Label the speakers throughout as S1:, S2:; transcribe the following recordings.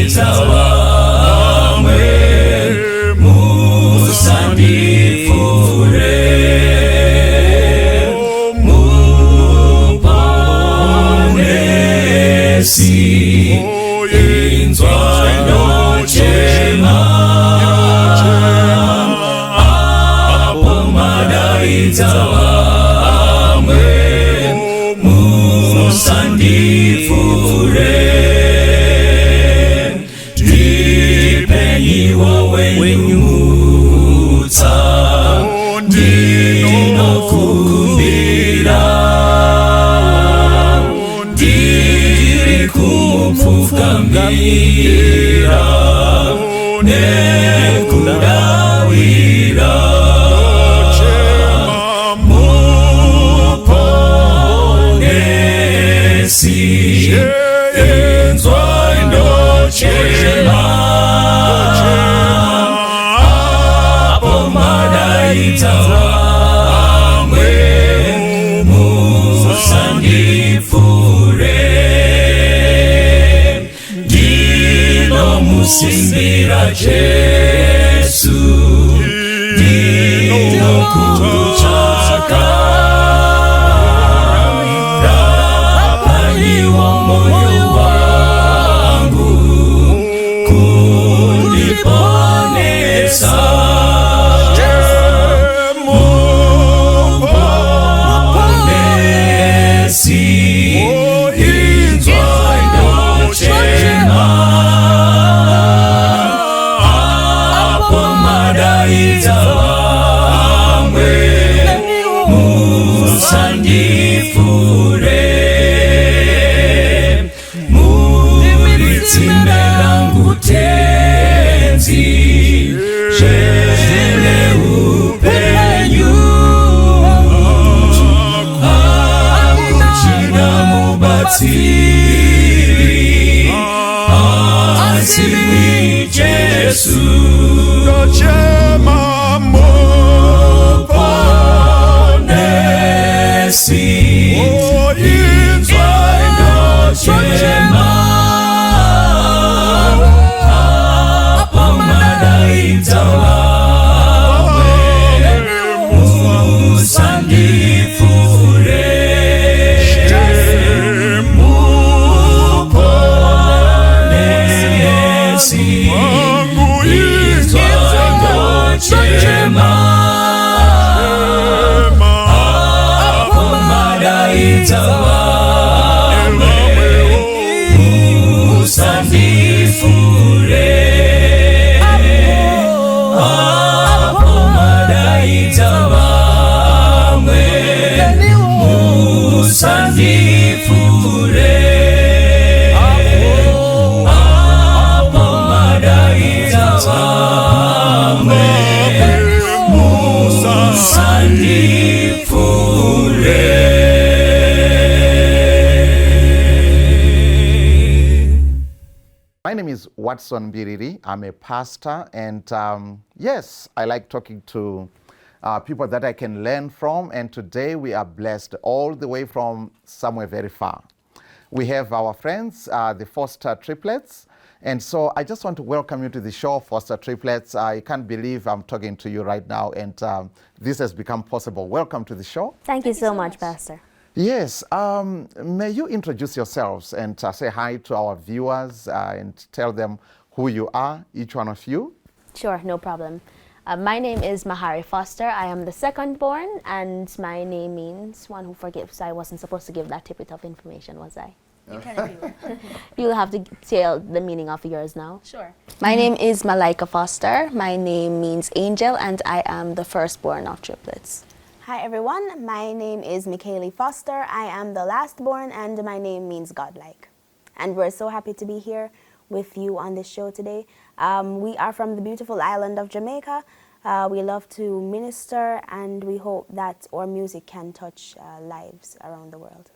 S1: malaika wamwe musandifure muponesi inzwa inochema apo malaika wamwe musandifure ndipenyiwo wenyumutsa ndinokumbira ndiri kumupfukamira nekudawira muponesi inzwa inochema apo malaika wamwe musandifure ndinomusimbira Jesu ndinokuchaka rapanyiwa moyo wangu kundiponesa muponesi inzwa inochema apo malaika wamwe musandifure mulitsinde langu tenzi zvene upenyu akuchina mubatsiri asimi Jesu
S2: Chema
S1: muponesi inzwa inochema apo malaika wamwe musandifure muponesi inzwa inochema apo malaika wamwe musandifure apo malaika wamwe musandifure apo malaika wamwe musandifure.
S3: My name is Watson Biriri. I'm a pastor, and yes, I like talking to people that I can learn from, and today we are blessed all the way from somewhere very far. We have our friends, the Foster Triplets, and so I just want to welcome you to the show, Foster Triplets. I can't believe I'm talking to you right now, and this has become possible. Welcome to the show.
S4: Thank you so much, Pastor.
S3: Yes, may you introduce yourselves and say hi to our viewers and tell them who you are, each one of you.
S4: Sure, no problem. My name is Mahari Foster. I am the second born, and my name means one who forgives. I wasn't supposed to give that tidbit of information, was I?
S5: You kind of do.
S4: You'll have to tell the meaning of yours now.
S5: Sure.
S6: My name is Malaika Foster. My name means angel, and I am the firstborn of triplets.
S7: Hi everyone, my name is Michaeli Foster. I am the last born and my name means godlike. And we're so happy to be here with you on this show today. We are from the beautiful island of Jamaica. We love to minister and we hope that our music can touch lives around the world.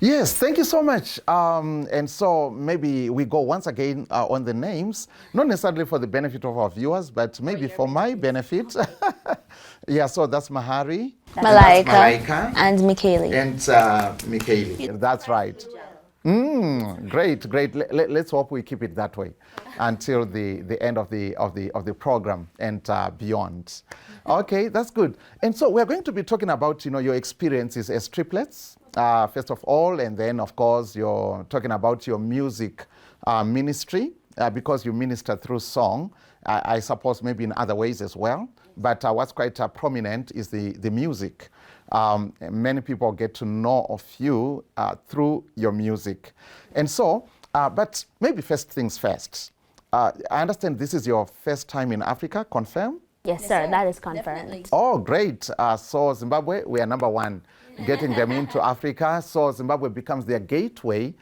S3: Yes, thank you so much. And so maybe we go once again on the names, not necessarily for the benefit of our viewers, but maybe for my benefit. Yeah, so that's Mahari,
S6: Malaika, and Michaeli.
S3: And Michaeli. That's right. Great, great. Let's hope we keep it that way until the end of the program and beyond. Okay, that's good. And so we're going to be talking about your experiences as triplets, first of all, and then of course you're talking about your music ministry because you minister through song. I suppose maybe in other ways as well. But what's quite prominent is the music. Many people get to know of you through your music. And so, but maybe first things first. I understand this is your first time in Africa, confirm?
S4: Yes, sir, that is confirmed.
S3: Oh, great. So Zimbabwe, we are number one, getting them into Africa. So Zimbabwe becomes their gateway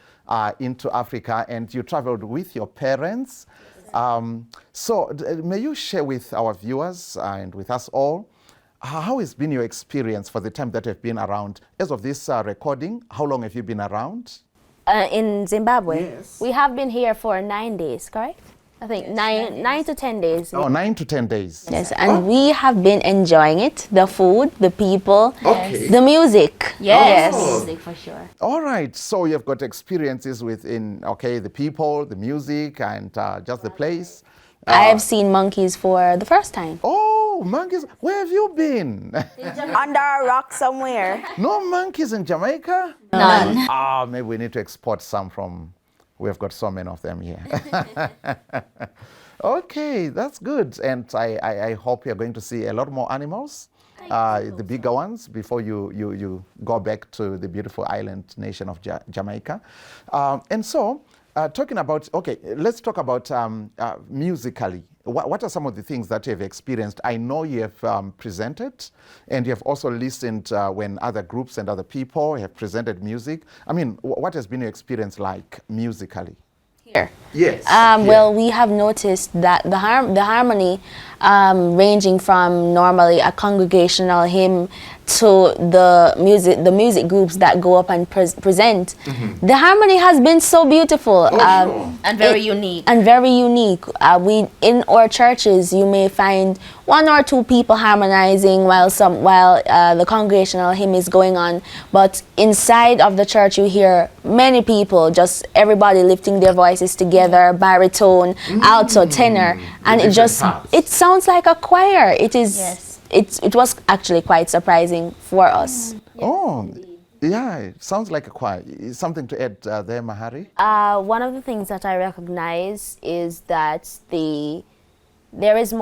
S3: into Africa, and you traveled with your parents. May you share with our viewers and with us all, how has been your experience for the time that you've been around? As of this recording, how long have you been around?
S4: In Zimbabwe?
S3: Yes.
S4: We have been here for 9 days, correct? I think nine to 10 days.
S3: Oh, 9 to 10 days.
S6: Yes, and we have been enjoying it, the food, the people,
S3: Okay.
S6: the music.
S4: Yes,
S3: Oh.
S4: music for sure.
S3: All right, so you've got experiences within, the people, the music, and just the place.
S6: I have seen monkeys for the first time.
S3: Oh, monkeys, where have you been?
S7: Under a rock somewhere.
S3: No monkeys in Jamaica?
S6: None.
S3: Maybe we need to export some from, we've got so many of them here. Okay, that's good. And I hope you're going to see a lot more animals, the bigger ones, before you go back to the beautiful island nation of Jamaica. And so, talking about, let's talk about musically. What are some of the things that you have experienced? I know you have presented, and you have also listened when other groups and other people have presented music. I mean, what has been your experience like musically?
S6: Here.
S3: Yes.
S6: Well, we have noticed that the harmony, ranging from normally a congregational hymn to the music groups that go up and present, the harmony has been so beautiful.
S4: And very unique.
S6: And very unique. We in our churches, you may find 1 or 2 people harmonizing while the congregational hymn is going on. But inside of the church, you hear many people, just everybody lifting their voices together, baritone, alto, tenor, and it sounds like a choir. It is.
S4: Yes.
S6: It was actually quite surprising for us.
S3: Oh, yeah, it sounds like a choir. Something to add there, Mahari?
S4: One of the things that I recognize is that there's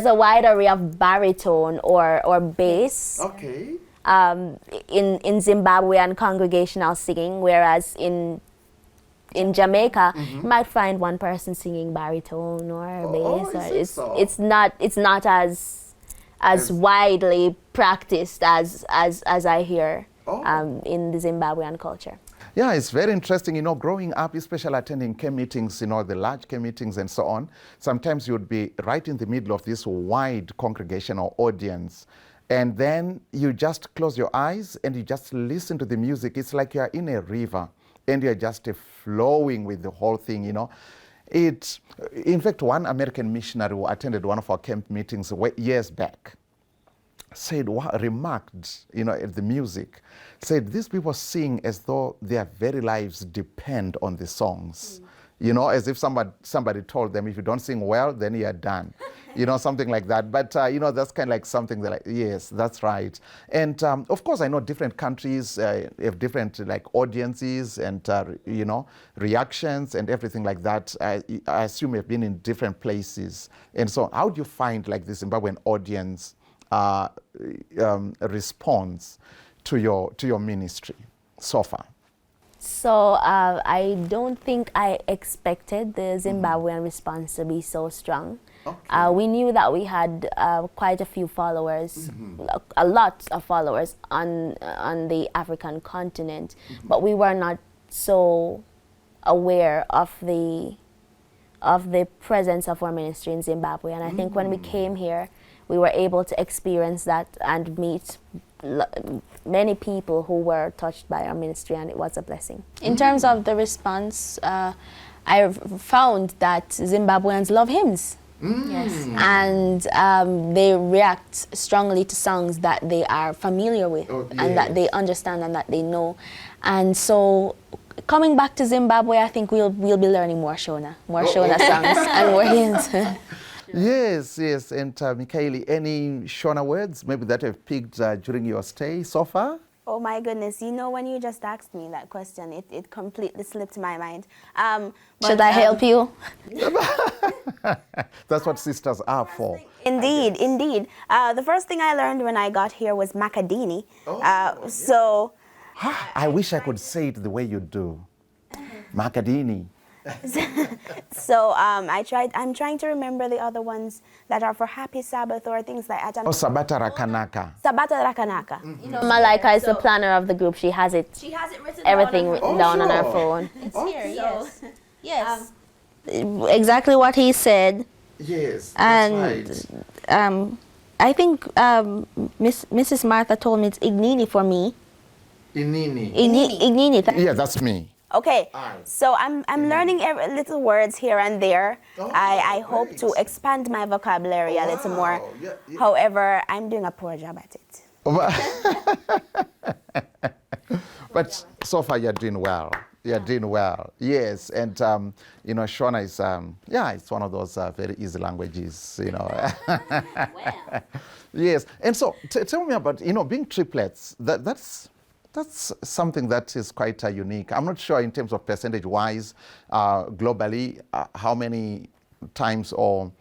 S4: a wide array of baritone or bass
S3: Okay.
S4: in Zimbabwean congregational singing, whereas in Jamaica, you might find one person singing baritone or bass. It's not as widely practiced as I hear in the Zimbabwean culture.
S3: Yeah, it's very interesting, growing up, especially attending camp meetings, the large camp meetings and so on. Sometimes you would be right in the middle of this wide congregational audience. And then you just close your eyes and you just listen to the music. It's like you're in a river and you're just flowing with the whole thing, In fact, one American missionary who attended one of our camp meetings years back remarked, at the music, said these people sing as though their very lives depend on the songs. As if somebody told them, if you don't sing well, then you're done. Something like that. But, that's kind of like something that, yes, that's right. And, of course, I know different countries have different, audiences and, reactions and everything like that. I assume you've been in different places. And so how do you find, the Zimbabwean audience response to your ministry so far?
S4: So I don't think I expected the Zimbabwean response to be so strong.
S3: Okay.
S4: We knew that we had quite a few followers, a lot of followers on the African continent, but we were not so aware of the presence of our ministry in Zimbabwe. And I think when we came here, we were able to experience that and meet many people who were touched by our ministry, and it was a blessing.
S6: In terms of the response, I found that Zimbabweans love hymns.
S4: Yes.
S6: And they react strongly to songs that they are familiar with and that they understand and that they know. And so coming back to Zimbabwe, I think we'll be learning more Shona songs and more hymns.
S3: Yes, yes. And Michaeli, any Shona words maybe that have picked during your stay so far?
S7: Oh my goodness, you know, when you just asked me that question, it completely slipped my mind.
S6: Should I help you?
S3: That's what sisters are for.
S7: Indeed, indeed. The first thing I learned when I got here was Makadini. So
S3: I wish I could say it the way you do. Makadini.
S7: I'm trying to remember the other ones that are for Happy Sabbath or things like that.
S3: Oh, Sabata Rakanaka.
S7: Sabata Rakanaka.
S4: You know, Malaika is the planner of the group. She has it
S6: written
S4: everything written down on her
S3: sure.
S4: phone.
S6: It's here, yes. Yes. Exactly what he said.
S3: Yes,
S6: And I think Mrs. Martha told me it's Ignini for me.
S3: Inini.
S6: Ignini.
S3: Yeah, that's me.
S7: Okay,
S3: Aye.
S7: so I'm learning little words here and there. I hope to expand my vocabulary a little more.
S3: Yeah, yeah.
S7: However, I'm doing a poor job at it.
S3: But so far you're doing well. You're doing well. Yes, and you know, Shona is it's one of those very easy languages. You know. Yes, and so tell me about being triplets. That's something that is quite unique. I'm not sure in terms of percentage-wise, globally, how many times or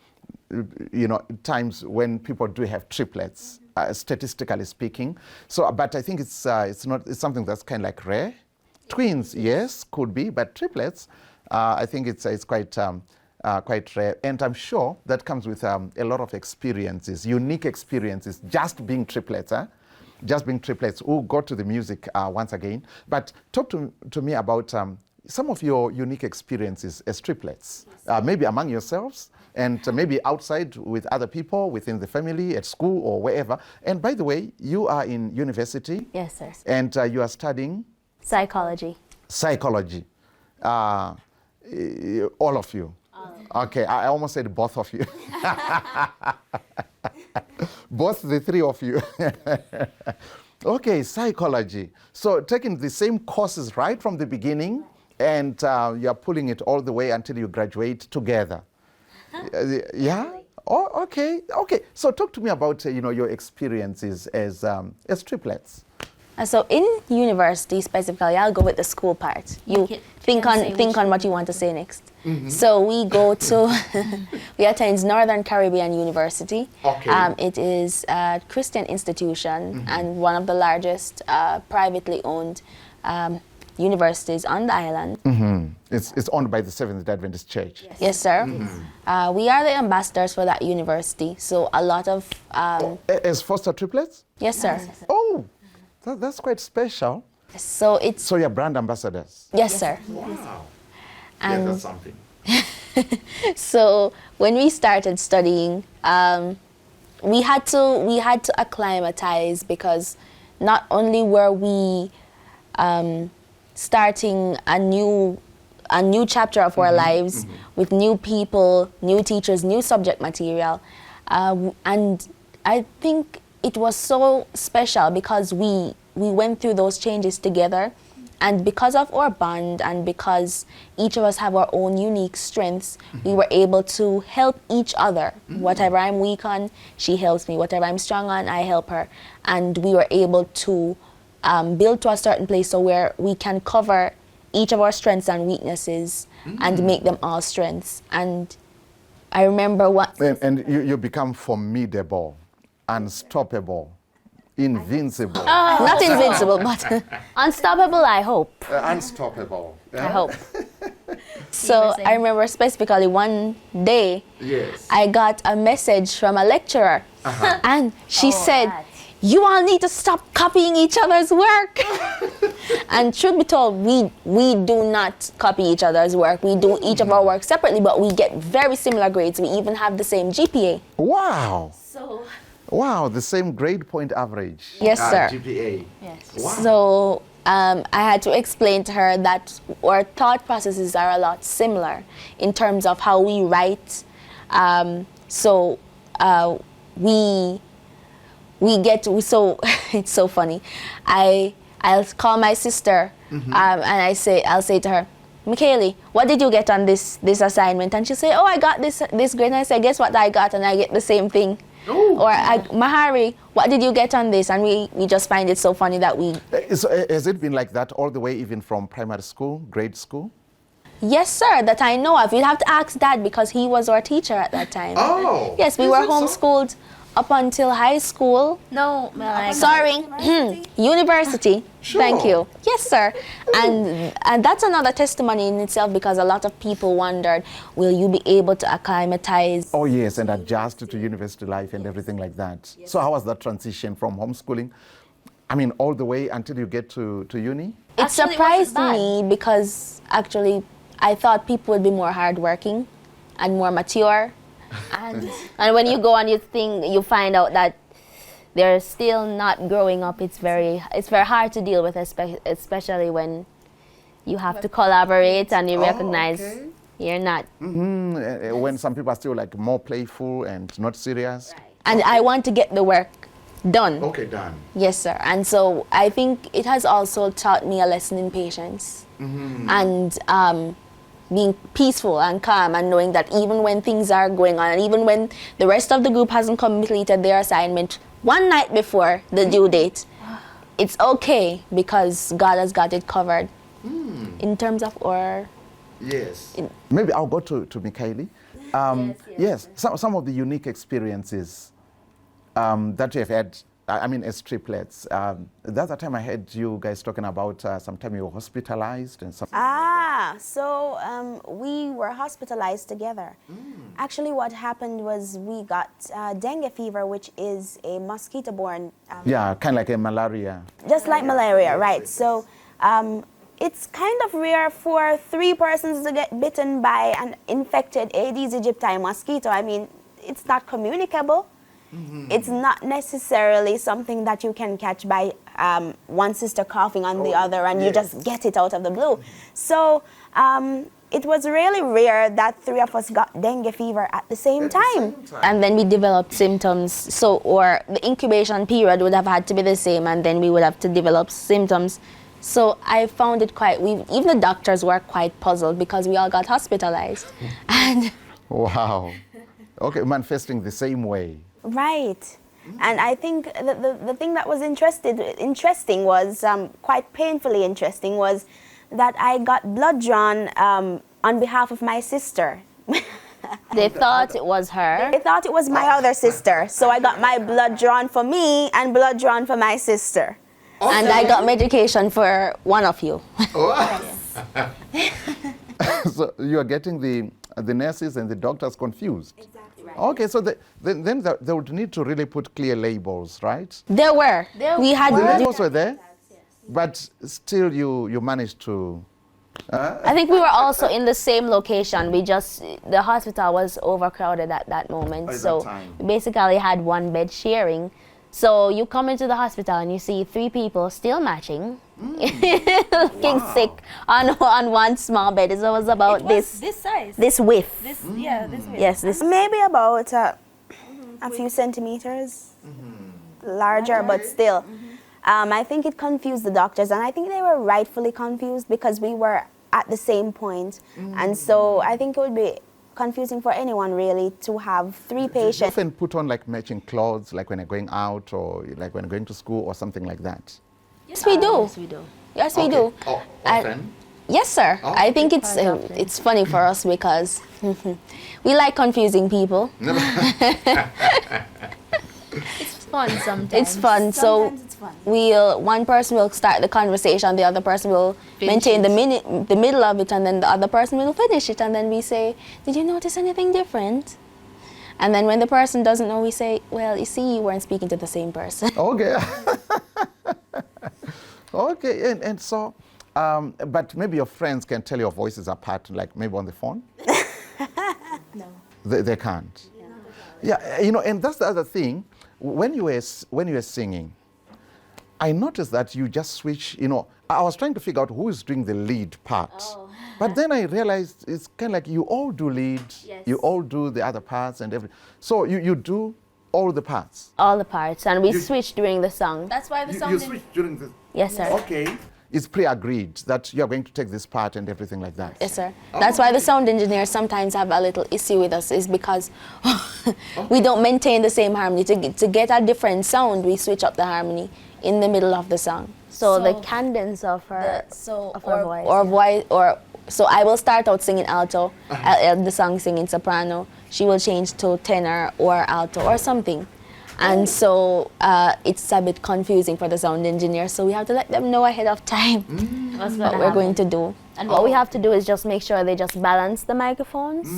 S3: times when people do have triplets, statistically speaking. So, but I think it's something that's kind of like rare. Twins, yes, could be, but triplets, I think it's quite rare. And I'm sure that comes with a lot of experiences, unique experiences, just being triplets. Just being triplets. We'll go to the music once again. But talk to me about some of your unique experiences as triplets, maybe among yourselves and maybe outside with other people, within the family, at school or wherever. And by the way, you are in university.
S4: Yes, sir.
S3: And you are studying?
S4: Psychology.
S3: Psychology. All of you. Okay, I almost said both of you. Both the three of you. Okay, psychology. So taking the same courses right from the beginning, and you're pulling it all the way until you graduate together. Yeah? Oh, okay. Okay. So talk to me about your experiences as triplets.
S6: So in university specifically, I'll go with the school part. You think on what you want to say next. Mm-hmm. So we go to, we attend Northern Caribbean University.
S3: Okay.
S6: It is a Christian institution and one of the largest privately owned universities on the island.
S3: Mm-hmm. It's owned by the Seventh-day Adventist Church.
S6: Yes, sir. Mm-hmm. We are the ambassadors for that university. So a lot of...
S3: as foster triplets?
S6: Yes, sir.
S3: Oh, that's quite special.
S6: So
S3: you're brand ambassadors?
S6: Yes, sir.
S3: Wow.
S6: And
S3: yeah, that's something.
S6: So when we started studying, we had to acclimatize, because not only were we starting a new chapter of our lives with new people, new teachers, new subject material, and I think it was so special because we went through those changes together. And because of our bond and because each of us have our own unique strengths, we were able to help each other. Whatever I'm weak on, she helps me. Whatever I'm strong on, I help her. And we were able to build to a certain place so where we can cover each of our strengths and weaknesses and make them all strengths. And I remember what...
S3: And you become formidable, unstoppable, invincible.
S6: Not invincible, but...
S4: Unstoppable, I hope.
S3: Unstoppable.
S4: I hope.
S6: So I remember specifically one day,
S3: Yes.
S6: I got a message from a lecturer, and she said,
S4: that.
S6: "You all need to stop copying each other's work." And truth be told, we do not copy each other's work. We do each of our work separately, but we get very similar grades. We even have the same GPA.
S3: Wow.
S4: So,
S3: Wow, the same grade point average.
S6: Yes, sir.
S3: GPA.
S4: yes.
S3: Wow.
S6: So I had to explain to her that our thought processes are a lot similar in terms of how we write, So we get to, so it's so funny. I'll call my sister and I'll say to her, Michaeli, what did you get on this assignment? And she'll say, oh, I got this grade. And I say, guess what I got? And I get the same thing.
S3: Ooh.
S6: Or Mahari, what did you get on this? And we just find it so funny that we...
S3: Has it been like that all the way, even from primary school, grade school?
S6: Yes, sir, that I know of. You'd have to ask Dad because he was our teacher at that time.
S3: Oh.
S6: Yes, we
S3: Is
S6: were
S3: it so?
S6: homeschooled up until high school.
S4: No,
S6: Sorry, university.
S3: Sure.
S6: Thank you. Yes, sir. And that's another testimony in itself because a lot of people wondered, will you be able to acclimatize?
S3: Oh, yes, and adjust to university life and everything like that. Yes. So how was that transition from homeschooling, I mean, all the way until you get to uni?
S6: It
S4: Actually,
S6: surprised
S4: wasn't
S6: me because actually I thought people would be more hardworking and more mature.
S4: And when you go and you find out that they're still not growing up, it's very hard to deal with, especially when you have to collaborate and you recognize you're not.
S3: When some people are still like more playful and not serious.
S4: Right.
S6: And I want to get the work done.
S3: Okay, done.
S6: Yes, sir. And so I think it has also taught me a lesson in patience and being peaceful and calm and knowing that even when things are going on and even when the rest of the group hasn't completed their assignment one night before the due date, it's okay because God has got it covered in terms of our...
S3: Yes. Maybe I'll go to Michaeli. Yes. Some of the unique experiences that you have had, I mean, as triplets. The other time I heard you guys talking about sometime you were hospitalized and something.
S7: So we were hospitalized together. Actually, what happened was we got dengue fever, which is a mosquito-borne...
S3: yeah, kind of like a malaria.
S7: Just like malaria, right. So it's kind of rare for 3 persons to get bitten by an infected Aedes aegypti mosquito. I mean, it's not communicable. It's not necessarily something that you can catch by one sister coughing on the other and you just get it out of the blue. So it was really rare that 3 of us got dengue fever at the same time.
S6: And then we developed symptoms. So, or the incubation period would have had to be the same and then we would have to develop symptoms. So I found it quite, even the doctors were quite puzzled because we all got hospitalized. And
S3: Wow. Okay, manifesting the same way.
S7: Right. And I think the thing that was interesting was, quite painfully interesting, was that I got blood drawn on behalf of my sister.
S4: They thought it was her.
S7: They thought it was my other sister. So I got my blood drawn for me and blood drawn for my sister.
S6: and I got medication for one of you.
S3: So you are getting the nurses and the doctors confused.
S7: Exactly right.
S3: Okay, so then they would need to really put clear labels, right?
S6: There were. We had.
S3: The labels were there, but still you managed to...
S4: I think we were also in the same location. The hospital was overcrowded at that moment. So we basically had one bed sharing. So you come into the hospital and you see 3 people still matching, looking sick on one small bed. So it was about this
S2: size.
S4: this width.
S2: This width.
S4: Yes, this.
S7: Maybe about a few centimeters larger, but still. I think it confused the doctors, and I think they were rightfully confused because we were at the same point. And so I think it would be confusing for anyone really to have 3 patients.
S3: You often put on like matching clothes, like when you're going out or like when you're going to school or something like that.
S6: Yes, we do.
S4: Yes, we do.
S6: Yes, we do.
S3: Oh,
S6: And-
S3: often?
S6: Yes, sir.
S3: Oh,
S6: I think it's funny for us because we like confusing people.
S4: It's fun sometimes.
S6: It's fun. So
S7: Sometimes it's fun.
S6: one person will start the conversation, the other person will maintain the middle of it, and then the other person will finish it, and then we say, "Did you notice anything different?" And then when the person doesn't know, we say, "Well, you see, you weren't speaking to the same person."
S3: Okay. Okay, and so, but maybe your friends can tell your voices apart, like maybe on the phone?
S7: No.
S3: They can't. Yeah, you know, and that's the other thing. When you were singing, I noticed that you just switch. You know, I was trying to figure out who is doing the lead part. But then I realized it's kind of like you all do lead,
S4: Yes.
S3: you all do the other parts and everything. So you do all the parts.
S4: All the parts, and we
S3: You-
S4: switch during the song.
S6: That's why the
S3: You,
S6: sound.
S3: you switch during the...
S4: Yes, sir.
S3: Okay. It's pre-agreed that you are going to take this part and everything like that.
S6: Yes, sir. That's why the sound engineers sometimes have a little issue with us, is because we don't maintain the same harmony. To get a different sound, we switch up the harmony in the middle of the song.
S4: So the cadence of her, of her voice.
S6: So I will start out singing alto, the song singing soprano. She will change to tenor or alto or something. And so it's a bit confusing for the sound engineer, so we have to let them know ahead of time
S4: That's
S6: what we're going to do.
S4: And what we have to do is just make sure they just balance the microphones,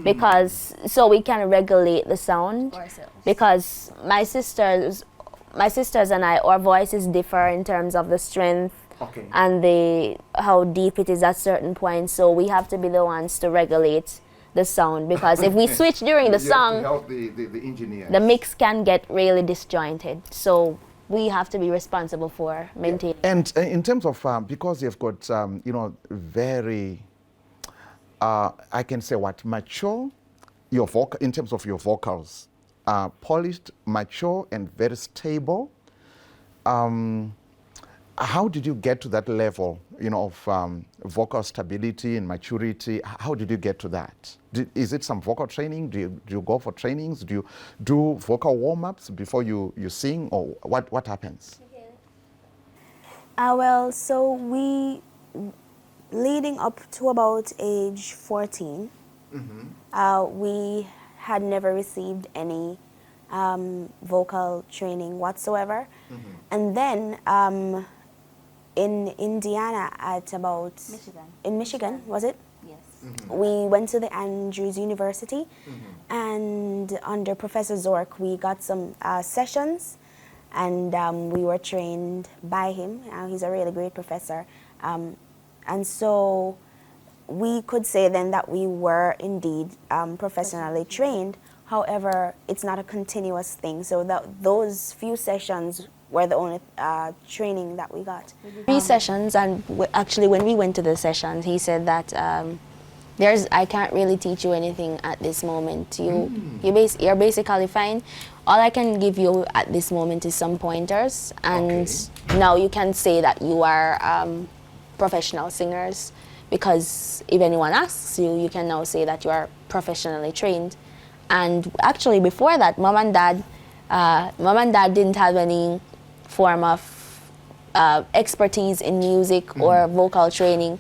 S4: because so we can regulate the sound.
S6: Ourselves.
S4: Because my sisters and I, our voices differ in terms of the strength
S3: Okay.
S4: and how deep it is at certain points. So we have to be the ones to regulate the sound, because if we switch during the
S3: You have to
S4: song,
S3: help the engineer.
S4: the mix can get really disjointed. So we have to be responsible for maintaining.
S3: And in terms of, because you've got, very, I can say what, mature, in terms of your vocals, polished, mature, and very stable. How did you get to that level, of vocal stability and maturity? How did you get to that? Is it some vocal training? Do you go for trainings? Do you do vocal warm-ups before you sing, or what happens?
S7: Well, so leading up to about age 14, we had never received any vocal training whatsoever. And then in Indiana at about... In Michigan, was it?
S4: Yes.
S7: We went to the Andrews University, and under Professor Zork, we got some sessions, and we were trained by him. He's a really great professor. And so we could say then that we were indeed professionally trained. However, it's not a continuous thing. So those few sessions were the only training that we got.
S6: 3 sessions, and actually when we went to the sessions, he said that I can't really teach you anything at this moment. You're basically fine. All I can give you at this moment is some pointers, and now you can say that you are professional singers, because if anyone asks you, you can now say that you are professionally trained. And actually before that, mom and dad didn't have any form of expertise in music or vocal training,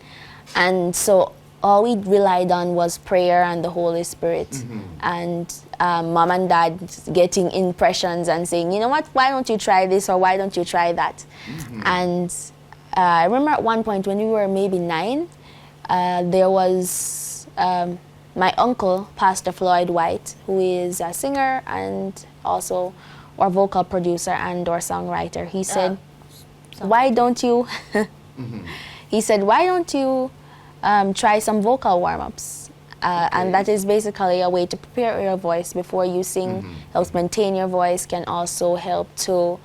S6: and so all we relied on was prayer and the Holy Spirit, and mom and dad getting impressions and saying, you know what, why don't you try this, or why don't you try that? And I remember at one point when we were maybe 9, there was my uncle, Pastor Floyd White, who is a singer and also our vocal producer and our songwriter. He said, why don't you, he said, why don't you try some vocal warm-ups? And that is basically a way to prepare your voice before you sing, helps maintain your voice, can also help to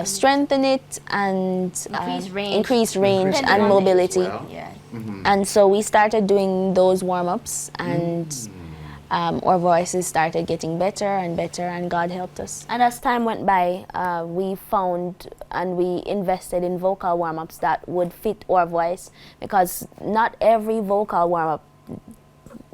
S6: strengthen it and increase range and mobility. And so we started doing those warm-ups, and our voices started getting better and better, and God helped us.
S4: And as time went by, we found and we invested in vocal warm-ups that would fit our voice, because not every vocal warm-up,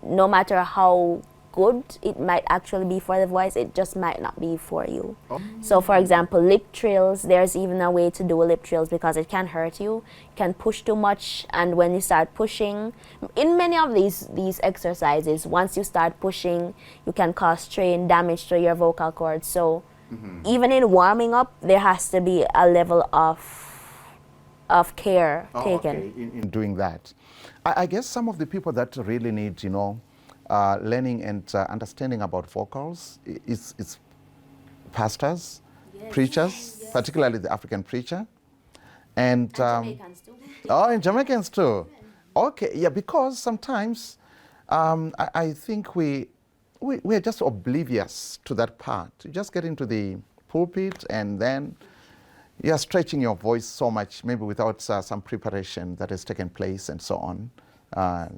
S4: no matter how good it might actually be for the voice, it just might not be for you. So for example, lip trills, there's even a way to do lip trills because it can hurt you. You can push too much, and when you start pushing, in many of these exercises, once you start pushing, you can cause strain, damage to your vocal cords. So even in warming up, there has to be a level of care taken.
S3: Okay. In doing that. I guess some of the people that really need, learning and understanding about vocals is pastors, preachers, particularly the African preacher. And
S4: Jamaicans too.
S3: Oh, and Jamaicans too. Okay, yeah, because sometimes I think we're just oblivious to that part. You just get into the pulpit and then you're stretching your voice so much, maybe without some preparation that has taken place and so on.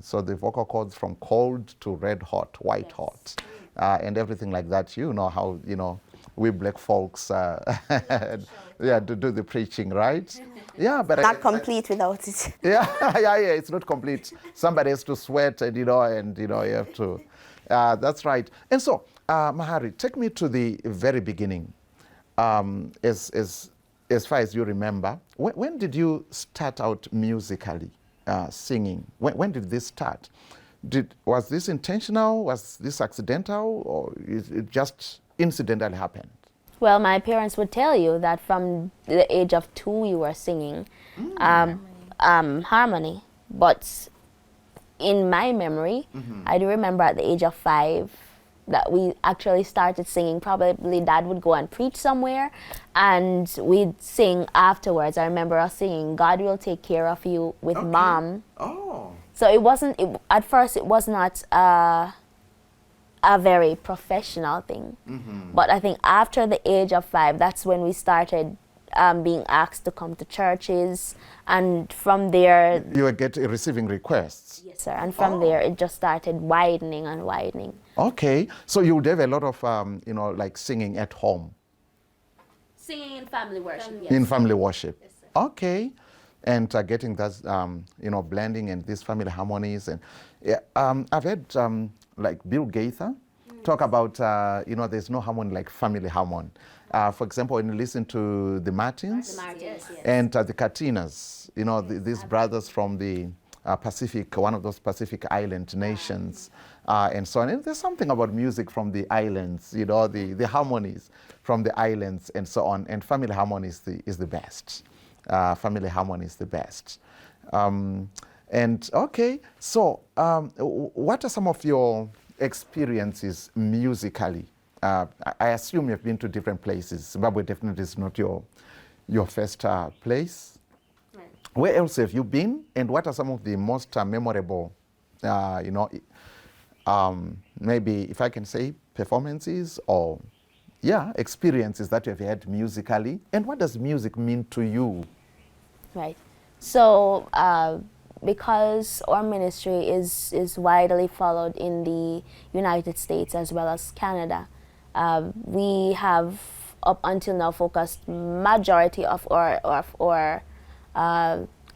S3: So the vocal cords from cold to red hot, white hot, and everything like that. You know how, we black folks, yeah, to do the preaching, right? Yeah, but
S7: Not complete without it.
S3: yeah, it's not complete. Somebody has to sweat, and you have to. That's right. And so, Mahari, take me to the very beginning. As far as you remember, when did you start out musically, singing? When did this start? Was this intentional? Was this accidental? Or is it just incidentally happened?
S4: Well, my parents would tell you that from the age of 2 you were singing harmony. But in my memory, I do remember at the age of 5 that we actually started singing. Probably Dad would go and preach somewhere, and we'd sing afterwards. I remember us singing "God Will Take Care of You" with Mom.
S3: Oh.
S4: So it wasn't. At first, it was not a very professional thing. But I think after the age of 5, that's when we started being asked to come to churches, and from there.
S3: You were receiving requests.
S4: Yes, sir. And from there, it just started widening and widening.
S3: Okay, so you would have a lot of, like singing at home.
S4: Singing in family worship. Yes.
S3: In family worship.
S4: Yes, sir.
S3: Okay, and getting that, blending and these family harmonies, and I've heard like Bill Gaither talk about, there's no harmony like family harmony. For example, when you listen to the Martins, and the Katinas, these brothers from the Pacific, one of those Pacific island nations, and so on. And there's something about music from the islands, the harmonies from the islands and so on. And family harmony is the best. Family harmony is the best. And okay, so what are some of your experiences musically? I assume you've been to different places. Zimbabwe definitely is not your first place. Right. Where else have you been? And what are some of the most memorable, maybe if I can say performances or, experiences that you've had musically? And what does music mean to you?
S4: Right. So, because our ministry is widely followed in the United States as well as Canada, we have up until now focused majority of our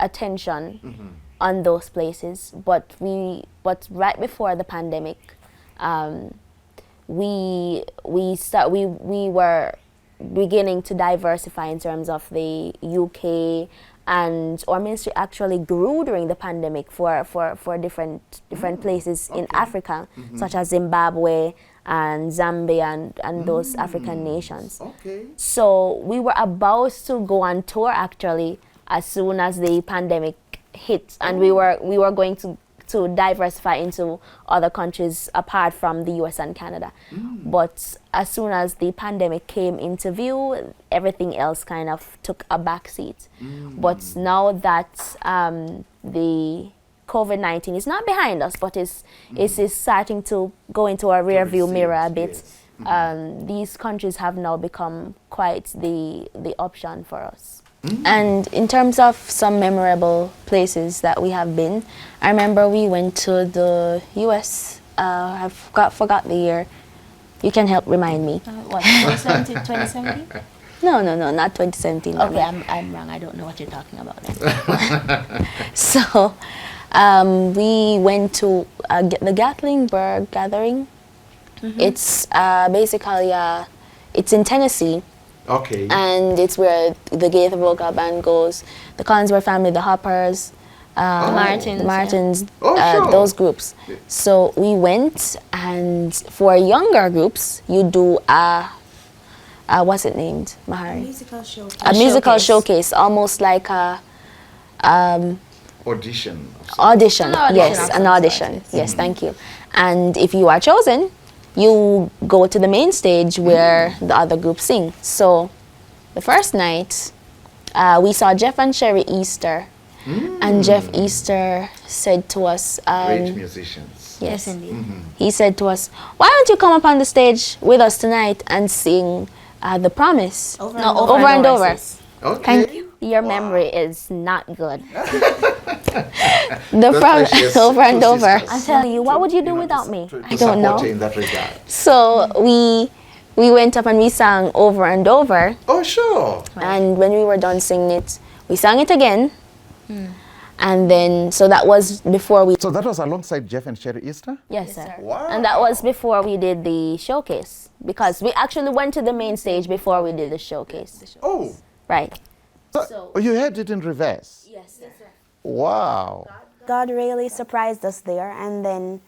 S4: attention on those places. But right before the pandemic, we were beginning to diversify in terms of the UK. And our ministry actually grew during the pandemic for different places in Africa, such as Zimbabwe and Zambia and those African nations.
S3: Okay.
S4: So we were about to go on tour actually as soon as the pandemic hit, and we were going to diversify into other countries apart from the US and Canada. But as soon as the pandemic came into view, everything else kind of took a back seat. But now that the COVID-19 is not behind us, but is starting to go into our rear view mirror a bit, these countries have now become quite the option for us. And in terms of some memorable places that we have been, I remember we went to the US. I forgot the year. You can help remind me.
S6: What, 2017?
S4: No, not 2017.
S6: Okay, I'm wrong. I don't know what you're talking about then.
S4: So we went to the Gatlinburg Gathering. It's basically, it's in Tennessee.
S3: Okay.
S4: And it's where the Gaither Vocal Band goes, the Collinsworth family, the Hoppers,
S6: the
S4: Martins,
S3: sure.
S4: those groups. So we went, and for younger groups, you do what's it named, Mahari?
S7: Musical showcase.
S4: A musical showcase, almost like a
S3: Audition.
S4: audition. Yes, an audition. Yes, thank you. And if you are chosen, you go to the main stage where the other groups sing. So the first night, we saw Jeff and Sherry Easter. And Jeff Easter said to us...
S3: Great musicians.
S4: Yes,
S6: indeed.
S4: He said to us, why don't you come up on the stage with us tonight and sing The Promise?
S6: Over
S4: and over.
S3: Okay.
S4: Thank you. Your memory is not good.
S6: over and over.
S4: I'm telling you, what would you do without me?
S6: I don't know.
S3: In that regard.
S6: So we went up and we sang over and over.
S3: Oh, sure.
S6: And when we were done singing it, we sang it again. And then, so that was before we...
S3: So that was alongside Jeff and Sherry Easter?
S4: Yes, sir.
S3: Wow.
S4: And that was before we did the showcase, because we actually went to the main stage before we did the showcase.
S3: Oh.
S4: Right.
S3: So you had it in reverse?
S4: Yes, sir.
S3: Wow.
S7: God really surprised us there, and then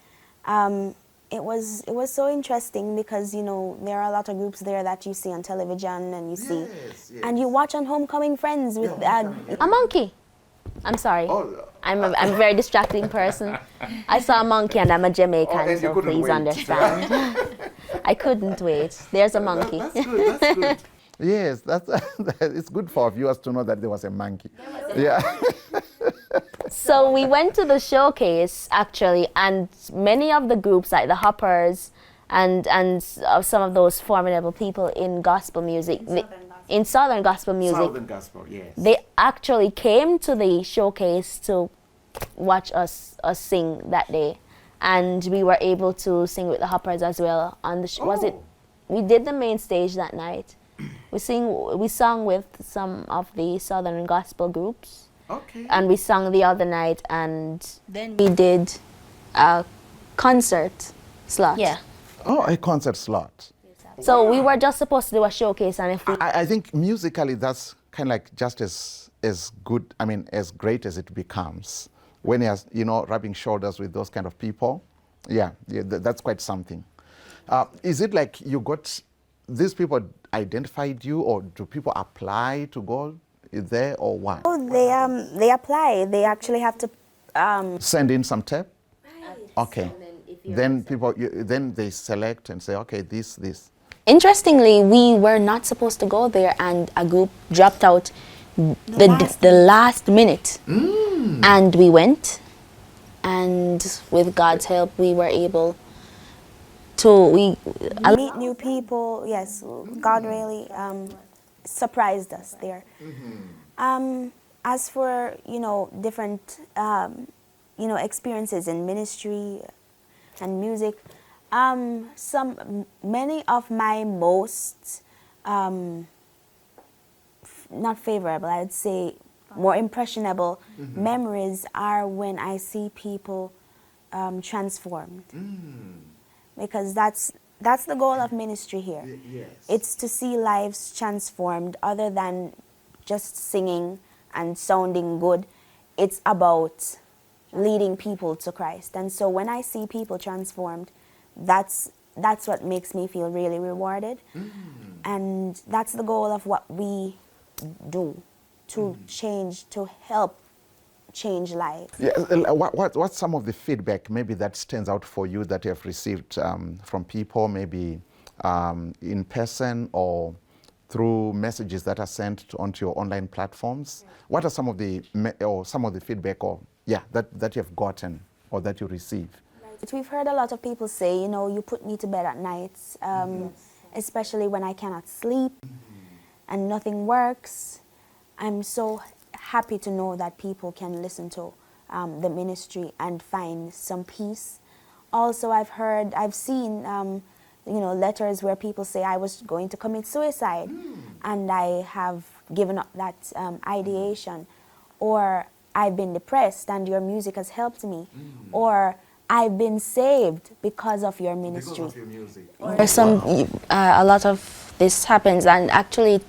S7: it was so interesting because, you know, there are a lot of groups there that you see on television and you see, and you watch on Homecoming Friends with
S4: A monkey. I'm sorry.
S3: Oh.
S4: I'm a very distracting person. I saw a monkey and I'm a Jamaican,
S3: and you
S4: so
S3: couldn't
S4: please
S3: wait.
S4: understand. I couldn't wait. There's a monkey.
S3: That's good. That's good. Yes, it's good for our viewers to know that there was a monkey. Yeah.
S4: So we went to the showcase actually, and many of the groups like the Hoppers and some of those formidable people in gospel music, in Southern gospel music,
S3: Southern gospel, yes.
S4: they actually came to the showcase to watch us sing that day, and we were able to sing with the Hoppers as well on the we did the main stage that night. We sang with some of the Southern gospel groups.
S3: Okay.
S4: And we sang the other night, and then we did a concert slot. Yeah.
S3: Oh, a concert slot.
S4: So we were just supposed to do a showcase, and if we
S3: I think musically that's kind of like just as good, I mean, as great as it becomes. When you're, you know, rubbing shoulders with those kind of people, yeah, that's quite something. Is it like you got, these people identified you, or do people apply to go there, or what?
S7: Oh, they apply. They actually have to
S3: Send in some tape? Okay. Then people, then they select and say, okay, this.
S6: Interestingly, we were not supposed to go there, and a group dropped out the last minute. And we went, and with God's help, we were able to
S7: meet new people. Yes, God really surprised us there. As for, you know, different you know, experiences in ministry and music, many of my most not favorable, I'd say more impressionable memories are when I see people transformed, because that's the goal of ministry here.
S3: Yes.
S7: It's to see lives transformed, other than just singing and sounding good. It's about leading people to Christ. And so when I see people transformed, that's what makes me feel really rewarded. And that's the goal of what we do, to change, to help change lives.
S3: Yeah, what's some of the feedback maybe that stands out for you that you have received from people, maybe in person or through messages that are sent onto your online platforms? What are some of the feedback that you have gotten or that you receive?
S7: We've heard a lot of people say, you know, you put me to bed at nights, especially when I cannot sleep and nothing works. I'm so happy to know that people can listen to the ministry and find some peace. Also, I've seen, you know, letters where people say I was going to commit suicide, and I have given up that ideation, or I've been depressed and your music has helped me, or I've been saved because of your ministry.
S3: Because of your music.
S6: There's a lot of this happens, and actually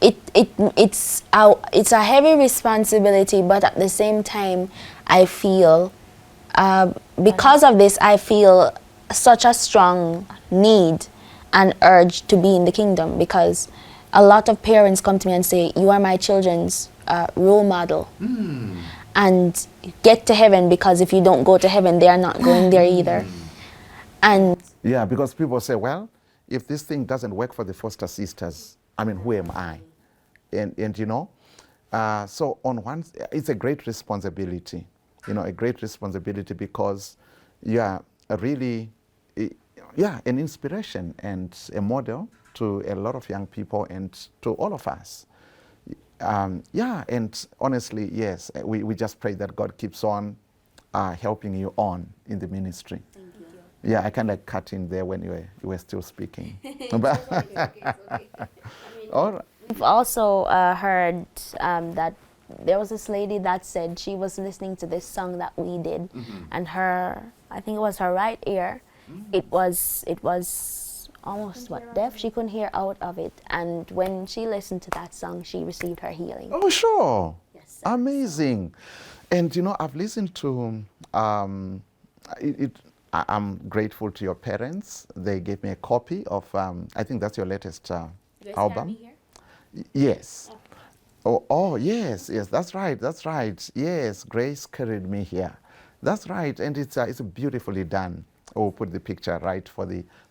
S6: it's a heavy responsibility, but at the same time I feel because of this I feel such a strong need and urge to be in the kingdom, because a lot of parents come to me and say, you are my children's role model, and get to heaven, because if you don't go to heaven, they are not going there either. And
S3: yeah, because people say, well, if this thing doesn't work for the foster sisters, I mean, who am I? And you know, so on one, it's a great responsibility, you know, a great responsibility, because you are really, an inspiration and a model to a lot of young people and to all of us. Yeah, and honestly, yes, we just pray that God keeps on helping you on in the ministry.
S4: Thank you.
S3: Yeah, I kind of cut in there when you were still speaking. But- All right.
S4: We've also heard that there was this lady that said she was listening to this song that we did, and I think it was her right ear, it was almost deaf. She couldn't hear out of it, and when she listened to that song, she received her healing.
S3: Oh, sure.
S4: Yes.
S3: Amazing. And I've listened to I'm grateful to your parents. They gave me a copy of I think that's your latest album. Yes. Oh, yes, that's right. Yes, Grace carried me here. That's right, and it's beautifully done. We'll put the picture right for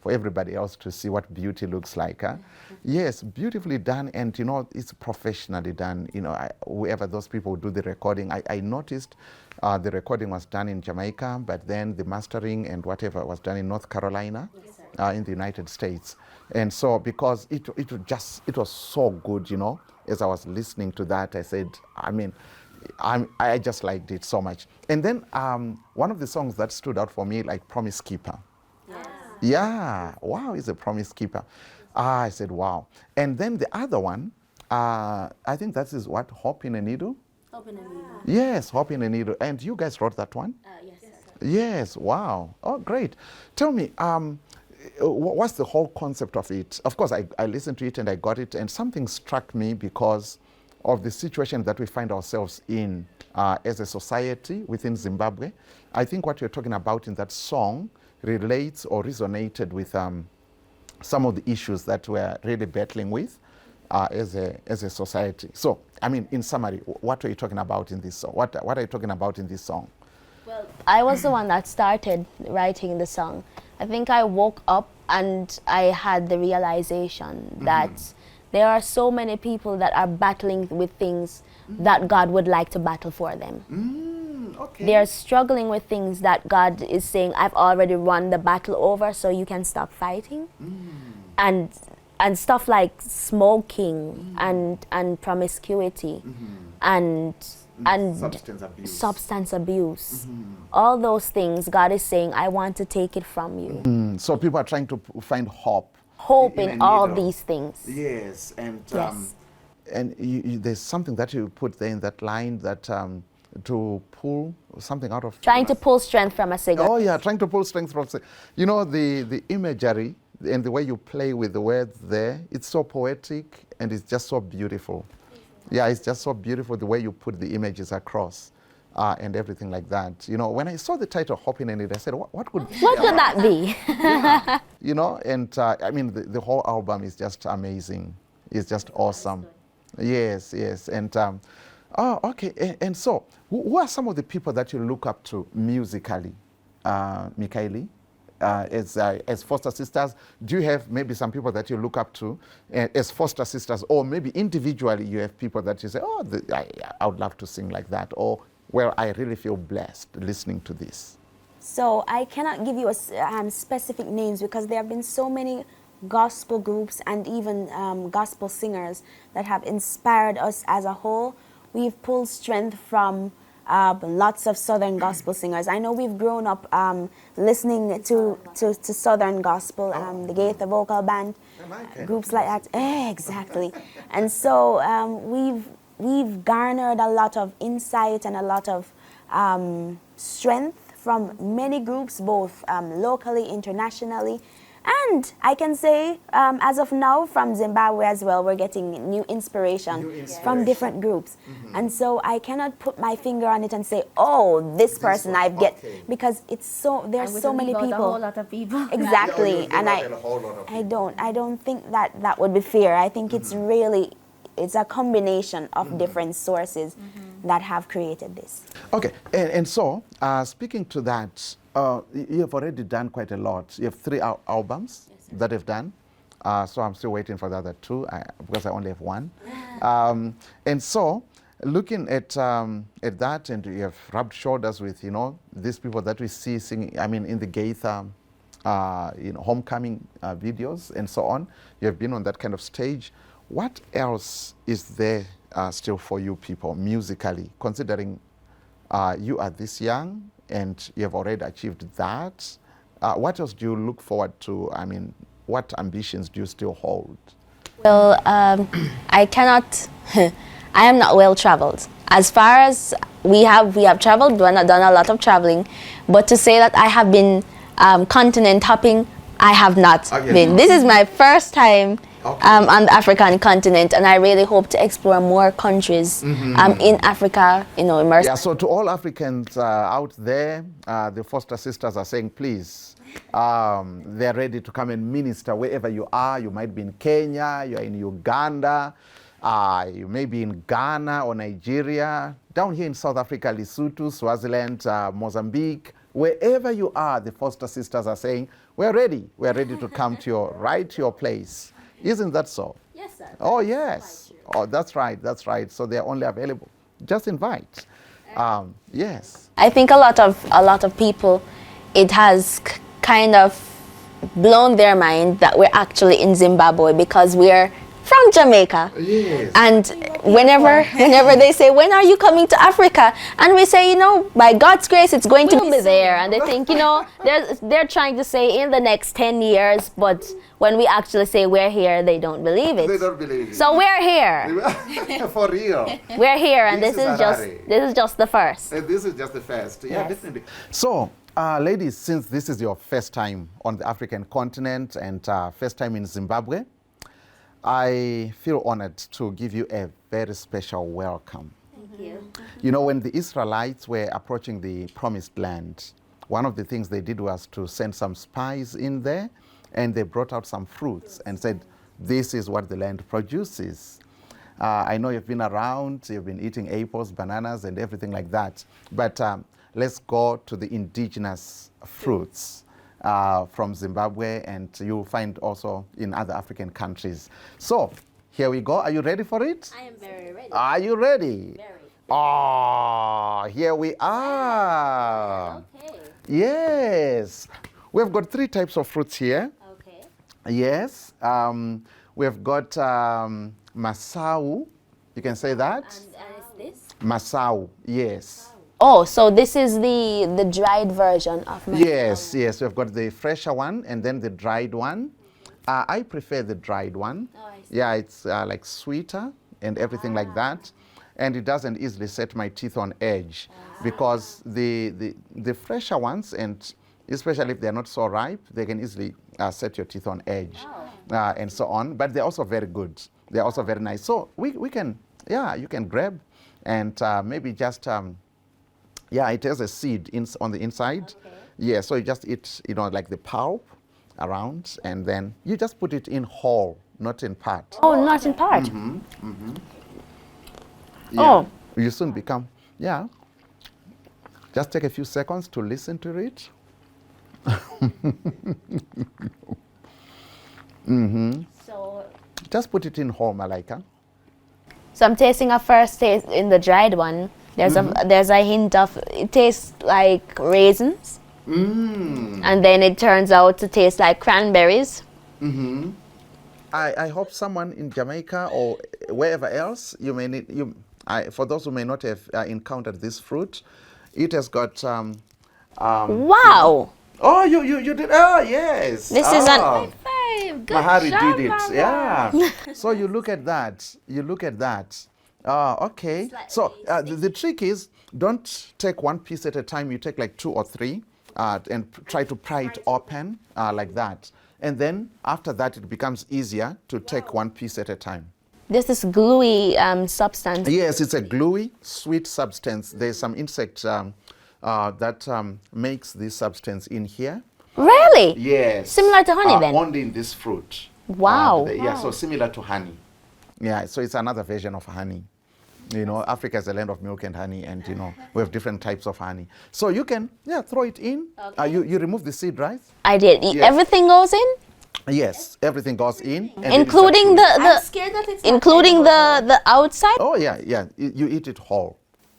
S3: everybody else to see what beauty looks like. Huh? Yes, beautifully done, and it's professionally done. Whoever those people who do the recording, I noticed the recording was done in Jamaica, but then the mastering and whatever was done in North Carolina, in the United States. And so because it was so good, as I was listening to that, I said, I just liked it so much. And then one of the songs that stood out for me, like Promise Keeper.
S4: Yes.
S3: Yeah, wow, he's a promise keeper. I said, wow. And then the other one, I think that is what, Hope in a Needle?
S4: Hope in a Needle.
S3: Yes, Hope in a Needle. And you guys wrote that one?
S4: Yes.
S3: Yes, wow. Oh, great. Tell me, what's the whole concept of it? Of course, I listened to it and I got it, and something struck me because of the situation that we find ourselves in as a society within Zimbabwe. I think what you're talking about in that song relates or resonated with some of the issues that we're really battling with as a society. So, in summary, what are you talking about in this song? What are you talking about in this song?
S4: Well, I was the one that started writing the song. I think I woke up and I had the realization that there are so many people that are battling with things that God would like to battle for them.
S3: Okay.
S4: They are struggling with things that God is saying, I've already won the battle over, so you can stop fighting. And stuff like smoking and promiscuity and substance abuse. All those things, God is saying, I want to take it from you.
S3: So people are trying to find hope.
S4: Hope
S3: In
S4: in
S3: a
S4: all
S3: needle.
S4: these things.
S3: Yes, and
S4: Yes.
S3: and there's something that you put there in that line that to pull something out of
S4: Trying to pull strength from a cigarette.
S3: Oh yeah, trying to pull strength from the imagery and the way you play with the words there. It's so poetic and it's just so beautiful. Yeah, it's just so beautiful the way you put the images across. And everything like that. When I saw the title Hope in a Needle, I said, what could
S4: that be?
S3: and the whole album is just amazing. It's just awesome. Yes. And okay. And so, who are some of the people that you look up to musically, Michaeli? As foster sisters, do you have maybe some people that you look up to as foster sisters, or maybe individually you have people that you say, I would love to sing like that, or well, I really feel blessed listening to this?
S7: So I cannot give you specific names because there have been so many gospel groups and even gospel singers that have inspired us as a whole. We've pulled strength from lots of Southern gospel singers. I know we've grown up listening to Southern gospel, the Gaither Vocal Band, groups like that. Exactly. And so we've garnered a lot of insight and a lot of strength from many groups, both locally, internationally. And I can say, as of now, from Zimbabwe as well, we're getting new inspiration from different groups. And so I cannot put my finger on it and say, oh, this person I've get, because there's so many people.
S4: A whole lot of people.
S7: Exactly. And I don't think that would be fair. I think it's really, it's a combination of different sources that have created this.
S3: Okay, and so speaking to that, you have already done quite a lot. You have 3 albums that you've done. So I'm still waiting for the other 2 because I only have 1. And so looking at that, and you have rubbed shoulders with these people that we see singing. In the Gaither, homecoming videos and so on. You have been on that kind of stage. What else is there still for you people musically, considering you are this young and you have already achieved that? What else do you look forward to? I mean, what ambitions do you still hold?
S6: Well, I cannot. I am not well traveled. As far as we have traveled, we have done a lot of traveling, but to say that I have been continent hopping, I have not been. This is my first time on the African continent, and I really hope to explore more countries in Africa, immerse.
S3: Yeah, so to all Africans out there, the Foster Sisters are saying, please, they're ready to come and minister wherever you are. You might be in Kenya, you're in Uganda, you may be in Ghana or Nigeria, down here in South Africa, Lesotho, Swaziland, Mozambique, wherever you are, the Foster Sisters are saying, we're ready to come to your place. Isn't that so?
S4: Yes, sir.
S3: Oh, yes. Oh, that's right. So they're only available. Just invite. Yes.
S6: I think a lot of people, it has kind of blown their mind that we're actually in Zimbabwe because we're from Jamaica.
S3: Yes.
S6: And whenever they say, when are you coming to Africa? And we say, by God's grace, it's going to
S4: We'll be there. And they think, they're trying to say in the next 10 years, but when we actually say we're here, they don't believe it.
S3: They don't believe it.
S4: So we're here.
S3: For real.
S4: We're here, and
S3: This
S4: this
S3: is
S4: is just
S3: Harare.
S4: this is just the first.
S3: This is just the first. Yeah,
S4: Yes.
S3: definitely. So, ladies, since this is your first time on the African continent and first time in Zimbabwe, I feel honored to give you a very special welcome.
S4: Thank you.
S3: When the Israelites were approaching the promised land, one of the things they did was to send some spies in there, and they brought out some fruits and said, this is what the land produces. I know you've been around, you've been eating apples, bananas, and everything like that, but let's go to the indigenous fruits from Zimbabwe, and you'll find also in other African countries. So, here we go. Are you ready for it?
S4: I am very ready.
S3: Are you ready?
S4: Very.
S3: Oh, here we are.
S4: Okay.
S3: Yes. We've got 3 types of fruits here.
S4: Okay.
S3: Yes. We've got masau. You can say that?
S4: And is this?
S3: Masau. Yes.
S6: Oh, so this is the dried version of my
S3: Yes. We've got the fresher one and then the dried one. I prefer the dried one.
S4: Oh, I see.
S3: Yeah, it's like sweeter and everything like that. And it doesn't easily set my teeth on edge because the fresher ones, and especially if they're not so ripe, they can easily set your teeth on edge and so on. But they're also very good. They're also very nice. So we can, you can grab and maybe just, it has a seed on the inside.
S4: Okay.
S3: Yeah, so you just eat, like the pulp around, and then you just put it in whole, not in part.
S6: Oh, not in part.
S3: Yeah.
S6: Oh.
S3: You soon become, just take a few seconds to listen to it.
S4: So
S3: Just put it in whole, Malaika.
S6: So I'm tasting a first taste in the dried one. There's a hint of, it tastes like raisins. And then it turns out to taste like cranberries.
S3: I hope someone in Jamaica or wherever else, you may need, for those who may not have encountered this fruit, it has got,
S6: Wow!
S3: oh, you did, oh, yes.
S6: This is an-
S4: five. Good
S3: Mahari
S4: job,
S3: did it,
S4: Mama.
S3: yeah. So you look at that, okay. So the trick is, don't take one piece at a time, you take like 2 or 3 and try to pry it open like that. And then after that, it becomes easier to take one piece at a time.
S6: This is gluey substance.
S3: Yes, it's a gluey, sweet substance. There's some insect that makes this substance in here.
S6: Really?
S3: Yes.
S6: Similar to honey then?
S3: Only in this fruit.
S6: Wow.
S3: Yeah, so similar to honey. Yeah, so it's another version of honey. Africa is a land of milk and honey, and we have different types of honey. So you can, throw it in.
S4: Okay.
S3: You remove the seed, right?
S6: I did.
S3: Yes.
S6: Everything goes in?
S3: Yes, everything goes in. And then you
S6: Including
S3: start chewing.
S4: I'm
S6: the
S4: scared that it's not
S6: including
S4: edible.
S6: the outside?
S3: Oh, yeah. You eat it whole.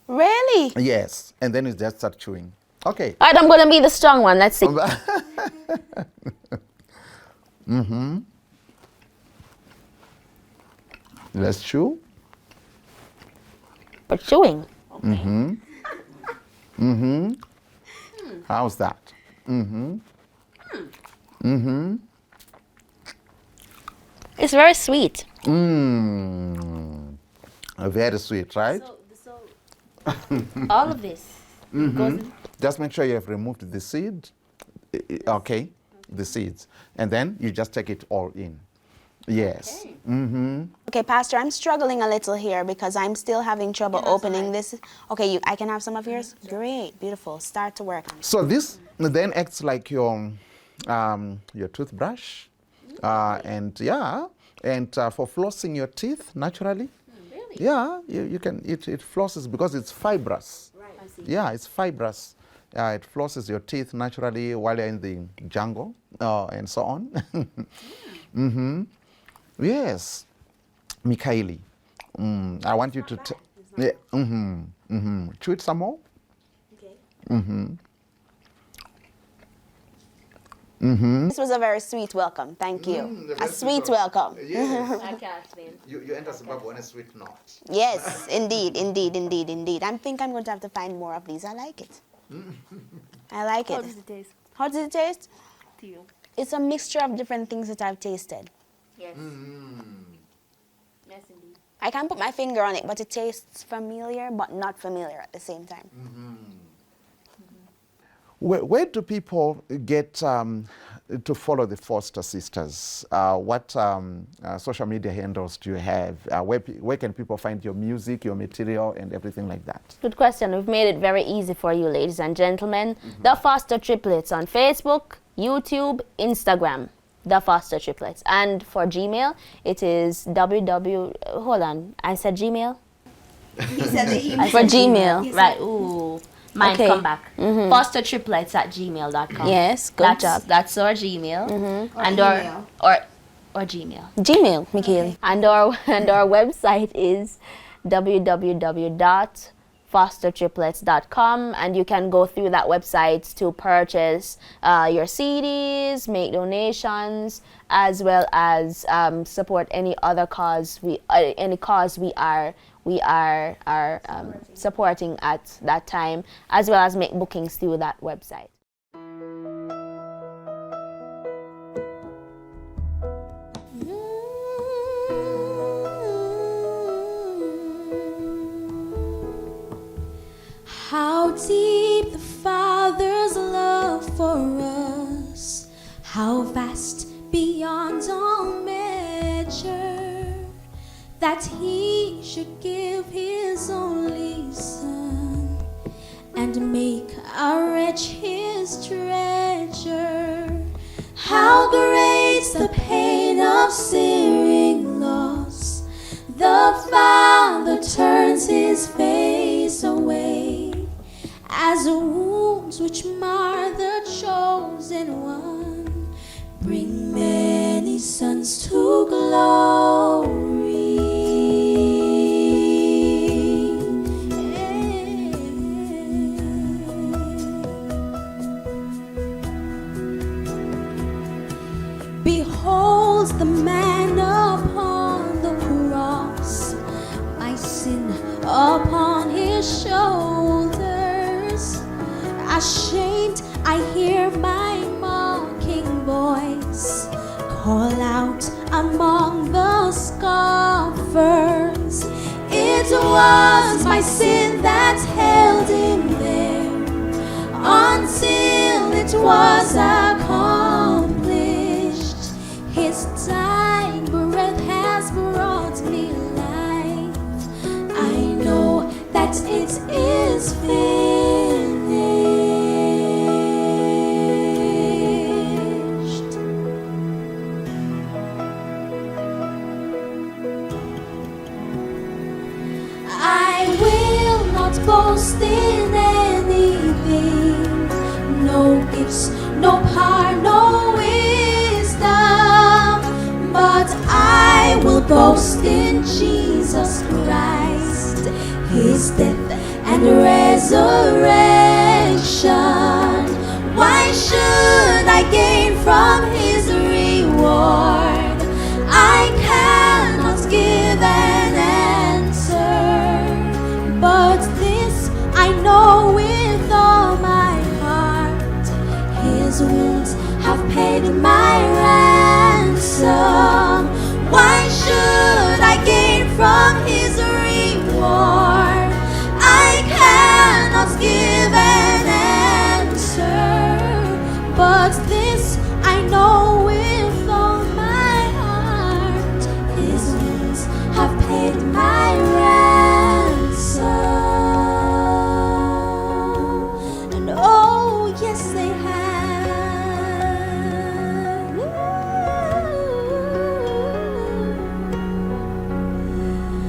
S6: Really?
S3: Yes, and then you just start chewing. Okay.
S6: All right, I'm gonna be the strong one. Let's see.
S3: Let's chew.
S4: for chewing.
S3: How's that?
S4: It's very sweet.
S3: Very sweet, right?
S4: All of this goes in.
S3: Just make sure you have removed the seed. Okay, the seeds. And then you just take it all in. Yes.
S7: Okay, Pastor, I'm struggling a little here because I'm still having trouble opening this. Okay, I can have some of yours? Great, beautiful. Start to work on it.
S3: So this then acts like your toothbrush. And for flossing your teeth naturally.
S4: Really?
S3: Yeah, you can, it flosses because it's fibrous.
S4: Right. I see.
S3: Yeah, it's fibrous. It flosses your teeth naturally while you're in the jungle and so on. Yes. Mikaeli, I want you to... Chew it some more.
S7: Okay. This was a very sweet welcome. Thank you. A sweet welcome.
S4: I can't explain.
S3: You enter Zimbabwe on a sweet note.
S7: Yes, indeed, indeed, indeed, indeed. I think I'm going to have to find more of these. I like it. I like it.
S4: How does it taste
S7: How does it taste?
S4: to you?
S7: It's a mixture of different things that I've tasted.
S4: Yes. Yes, indeed.
S7: I can't put my finger on it, but it tastes familiar, but not familiar at the same time.
S3: Where do people get to follow the Foster Sisters? What social media handles do you have? Where can people find your music, your material, and everything like that?
S4: Good question. We've made it very easy for you, ladies and gentlemen. The Foster Triplets on Facebook, YouTube, Instagram. The Foster Triplets. And for Gmail, it is hold on, I said Gmail?
S7: He said that he
S4: For Gmail.
S7: Yes,
S4: Right, ooh. Mine
S6: Okay.
S4: come back. Fostertriplets@gmail.com.
S6: Yes, good job.
S4: That's our Gmail. And
S7: email.
S4: or Gmail.
S6: Gmail, Michaeli.
S4: And our website is www.fostertriplets.com, and you can go through that website to purchase your CDs, make donations, as well as support any other cause we are supporting at that time, as well as make bookings through that website.
S1: How deep the Father's love for us, how vast beyond all measure, that He should give His only Son and make our wretch His treasure. How great's the pain of searing loss, the Father turns His face away, as wounds which mar the chosen one bring many sons to glory. Behold the man upon the cross, my sin upon his shoulders. Ashamed, I hear my mocking voice call out among the scoffers. It was my sin that held him there until it was accomplished. His dying breath has brought me life. I know that it is finished. I will not boast in anything, no gifts, no power, no wisdom, but I will boast in Jesus Christ, His death and resurrection. Why should I gain from His reward? I cannot give an answer, but wounds have paid my ransom. Why should